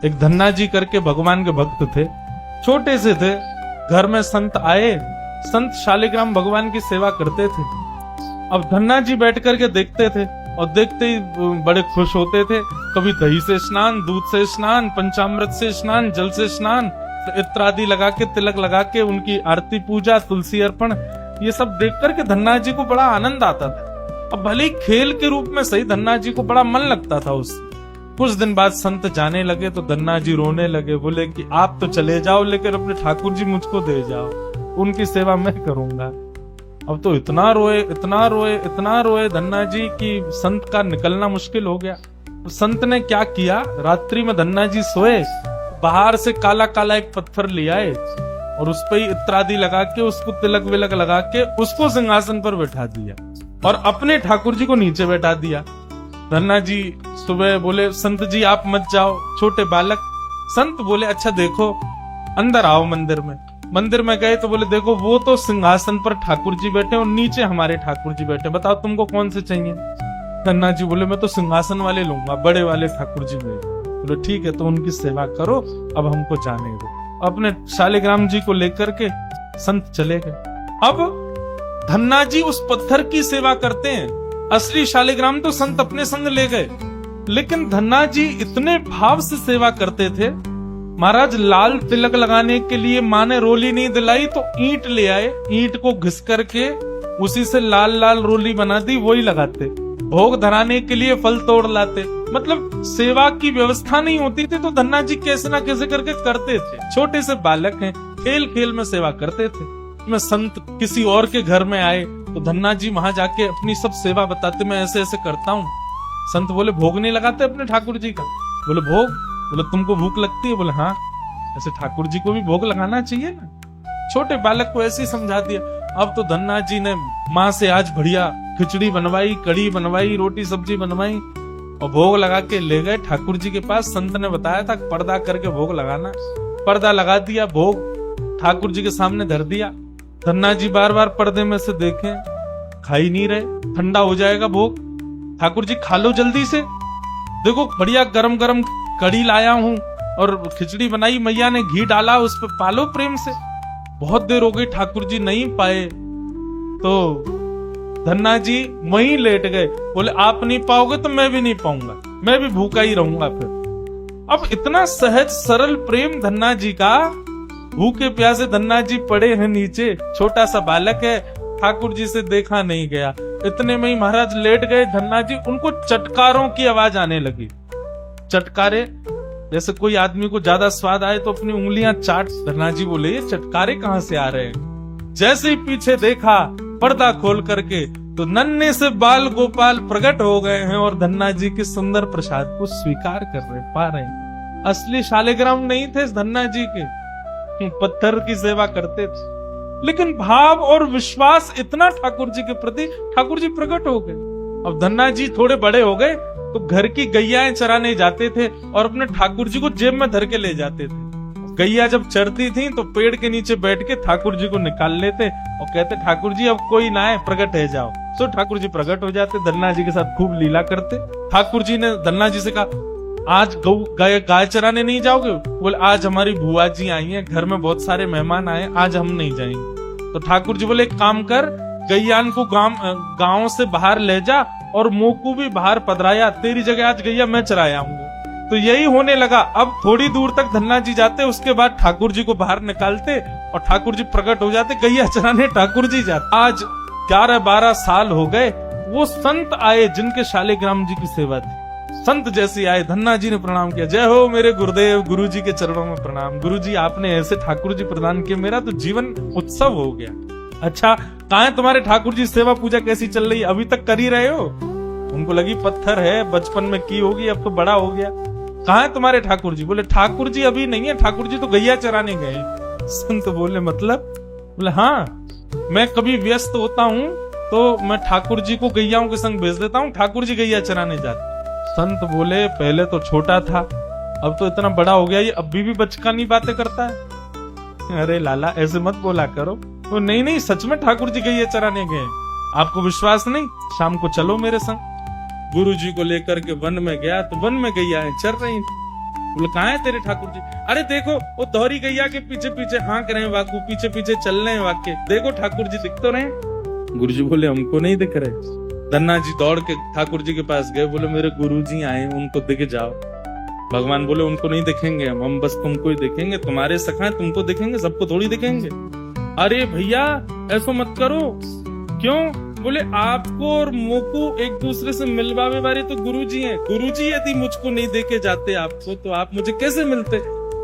एक धन्ना जी करके भगवान के भक्त थे, छोटे से थे। घर में संत आए, संत शालिग्राम भगवान की सेवा करते थे। अब धन्ना जी बैठ करके देखते थे और देखते ही बड़े खुश होते थे। कभी दही से स्नान, दूध से स्नान, पंचामृत से स्नान, जल से स्नान इत्र आदि लगा के, तिलक लगा के उनकी आरती पूजा, तुलसी अर्पण, ये सब देख करके धन्ना जी को बड़ा आनंद आता था। अब भले ही खेल के रूप में सही, धन्ना जी को बड़ा मन लगता था उससे। कुछ दिन बाद संत जाने लगे तो धन्ना जी रोने लगे, बोले कि आप तो चले जाओ लेकिन अपने ठाकुर जी मुझको दे जाओ, उनकी सेवा मैं करूंगा। अब तो इतना रोए, इतना रोए, इतना रोए धन्ना जी कि संत का निकलना मुश्किल हो गया। संत ने क्या किया, रात्रि में धन्ना जी सोए, बाहर से काला काला एक पत्थर ले आए और उस पर इत्र आदि लगा के, उसको तिलक विलक लगा के, उसको सिंहासन पर बैठा दिया और अपने ठाकुर जी को नीचे बैठा दिया। धन्ना जी सुबह बोले, संत जी आप मत जाओ, छोटे बालक। संत बोले, अच्छा देखो, अंदर आओ मंदिर में। मंदिर में गए तो बोले, देखो वो तो सिंहासन पर ठाकुर जी बैठे और नीचे हमारे ठाकुर जी बैठे, बताओ तुमको कौन से चाहिए। धन्ना जी बोले, मैं तो सिंहासन वाले लूंगा, बड़े वाले ठाकुर जी मेरे। बोले ठीक है, तो उनकी सेवा करो, अब हमको जाने दो। अपने शालिग्राम जी को लेकर के संत चले गए। अब धन्ना जी उस पत्थर की सेवा करते हैं, असली शालिग्राम तो संत अपने संग ले गए, लेकिन धन्ना जी इतने भाव से सेवा करते थे। महाराज लाल तिलक लगाने के लिए माँ ने रोली नहीं दिलाई तो ईंट ले आए, ईंट को घिस करके उसी से लाल लाल रोली बना दी, वही लगाते। भोग धराने के लिए फल तोड़ लाते। मतलब सेवा की व्यवस्था नहीं होती थी तो धन्ना जी कैसे ना कैसे करके करते थे। छोटे से बालक हैं, खेल खेल में सेवा करते थे। मैं संत किसी और के घर में आए तो धन्ना जी वहां जाके अपनी सब सेवा बताते, मैं ऐसे ऐसे करता हूँ। संत बोले, भोग नहीं लगाते अपने ठाकुर जी का? बोले भोग। बोले तुमको भूख लगती है? बोले हाँ, ऐसे ठाकुर जी को भी भोग लगाना चाहिए ना। छोटे बालक को ऐसे ही समझा दिया। अब तो धन्ना जी ने माँ से आज बढ़िया खिचड़ी बनवाई, कड़ी बनवाई, रोटी सब्जी बनवाई और भोग लगा के ले गए ठाकुर जी के पास। संत ने बताया था पर्दा करके भोग लगाना, पर्दा लगा दिया, भोग ठाकुर जी के सामने धर दिया। धन्ना जी बार बार पर्दे में से देखें, खा ही नहीं रहे, ठंडा हो जाएगा भोग। ठाकुर जी खा लो जल्दी से, देखो बढ़िया गरम गरम कड़ी लाया हूं और खिचड़ी बनाई, मैया ने घी डाला उस पर, पालो प्रेम से। बहुत देर हो गई, ठाकुर जी नहीं पाए तो धन्ना जी वहीं लेट गए। बोले आप नहीं पाओगे तो मैं भी नहीं पाऊंगा, मैं भी भूखा ही रहूंगा फिर। अब इतना सहज सरल प्रेम धन्ना जी का, भूखे प्यासे धन्ना जी पड़े हैं नीचे, छोटा सा बालक है, ठाकुर जी से देखा नहीं गया। इतने में ही महाराज लेट गए धन्ना जी, उनको चटकारों की आवाज आने लगी। चटकारे, जैसे कोई आदमी को ज्यादा स्वाद आए तो अपनी उंगलियां चाट। धन्ना जी बोले, ये चटकारे कहां से आ रहे हैं? जैसे ही पीछे देखा पर्दा खोल करके तो नन्हे से बाल गोपाल प्रकट हो गए हैं और धन्ना जी के सुंदर प्रसाद को स्वीकार कर रहे, पा रहे हैं। असली शालिग्राम नहीं थे धन्ना जी के, पत्थर की सेवा करते थे, लेकिन भाव और विश्वास इतना ठाकुर जी के प्रति, ठाकुर जी प्रकट हो गए। अब धन्ना जी थोड़े बड़े हो गए तो घर की गैयाएं चराने जाते थे और अपने ठाकुर जी को जेब में धर के ले जाते थे। गैया जब चरती थी तो पेड़ के नीचे बैठ के ठाकुर जी को निकाल लेते और कहते, ठाकुर जी अब कोई ना आए, प्रकट है जाओ। तो ठाकुर जी प्रकट हो जाते, धन्ना जी के साथ खूब लीला करते। ठाकुर जी ने धन्ना जी से कहा, आज गाय चराने नहीं जाओगे? बोले आज हमारी बुआ जी आई हैं, घर में बहुत सारे मेहमान आए, आज हम नहीं जाएंगे। तो ठाकुर जी बोले, एक काम कर, गैयान को गांव से बाहर ले जा और मोकू भी बाहर पधराया, तेरी जगह आज गैया मैं चराया हूँ। तो यही होने लगा। अब थोड़ी दूर तक धन्ना जी जाते, उसके बाद ठाकुर जी को बाहर निकालते और ठाकुर जी प्रकट हो जाते, गैया चराने ठाकुर जी जाते। आज 11-12 साल हो गए, वो संत आए जिनके शालिग्राम जी की सेवा थी। संत जैसे आए, धन्ना जी ने प्रणाम किया, जय हो मेरे गुरुदेव, गुरु जी के चरणों में प्रणाम। गुरु जी आपने ऐसे ठाकुर जी प्रदान किए, मेरा तो जीवन उत्सव हो गया। अच्छा कहाँ है तुम्हारे ठाकुर जी, सेवा पूजा कैसी चल रही है, अभी तक कर ही रहे हो? उनको लगी पत्थर है, बचपन में की होगी, अब तो बड़ा हो गया। कहाँ है तुम्हारे ठाकुर जी? बोले ठाकुर जी अभी नहीं है, ठाकुर जी तो गैया चराने गए। संत बोले मतलब? बोले हाँ, मैं कभी व्यस्त होता हूँ तो मैं ठाकुर जी को गैयाओं के संग भेज देता हूँ, ठाकुर जी गैया चराने जाते। संत बोले पहले तो छोटा था, अब तो इतना बड़ा हो गया, ये अभी भी बचकानी बातें करता है। अरे लाला ऐसे मत बोला करो। तो नहीं सच में ठाकुर जी गैया चराने गए, आपको विश्वास नहीं? शाम को चलो मेरे संग। गुरु जी को लेकर के वन में गया तो वन में गैया चर रही थी। बोले कहाँ है तेरे ठाकुर जी? अरे देखो वो दोहरी गैया के पीछे पीछे हाँक रहे हैं वाकू, पीछे पीछे चल रहे हैं वाक्य, देखो ठाकुर जी दिख तो रहे। गुरुजी बोले हमको नहीं दिख रहे। धन्ना जी दौड़ के ठाकुर जी के पास गए, बोले मेरे गुरुजी आए, उनको दिख जाओ। भगवान बोले उनको नहीं दिखेंगे हम बस तुमको ही देखेंगे, तुम्हारे सखा है तुमको दिखेंगे, सबको थोड़ी दिखेंगे। अरे भैया ऐसा मत करो। क्यों? बोले आपको और मोको एक दूसरे से मिलवावे वाले तो गुरुजी हैं। गुरुजी यदि मुझको नहीं देके जाते आपको तो आप मुझे कैसे मिलते?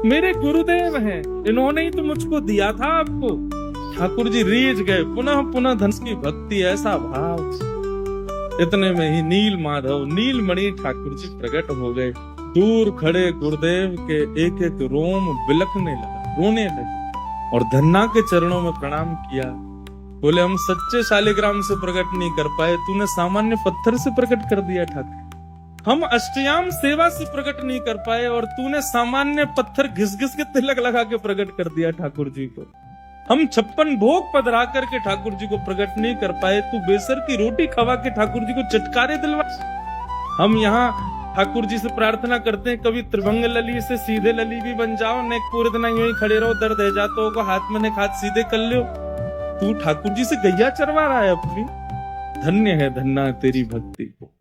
मेरे गुरुदेव हैं, इन्होंने ही तो मुझको दिया था आपको। ठाकुर जी रीझ गए, पुनः पुनः धन की भक्ति, ऐसा भाव। इतने में ही नील माधव नीलमणि ठाकुर जी प्रकट हो गए। दूर खड़े गुरुदेव के एक एक रोम बिलखने लगा, रोने लगे और धन्ना के चरणों में प्रणाम किया। बोले हम सच्चे शालिग्राम से प्रकट नहीं कर पाए, तूने सामान्य पत्थर से प्रकट कर दिया ठाकुर। हम अष्टयाम सेवा से प्रकट नहीं कर पाए और तूने सामान्य पत्थर घिस घिस के तिलक लगा के प्रकट कर दिया ठाकुर जी को। हम 56 भोग पधरा करके ठाकुर जी को प्रकट नहीं कर पाए, तू बेसर की रोटी खवा के ठाकुर जी को चटकारे दिलवा। हम यहाँ ठाकुर जी से प्रार्थना करते हैं कभी त्रिभंग लली से सीधे लली भी बन जाओ, नेक पूरे दिन यूं ही खड़े रहो, दर्द है जातो को हाथ में ने हाथ सीधे कर लो। तू ठाकुर जी से गैया चरवा रहा है अपनी। धन्य है धन्ना तेरी भक्ति को।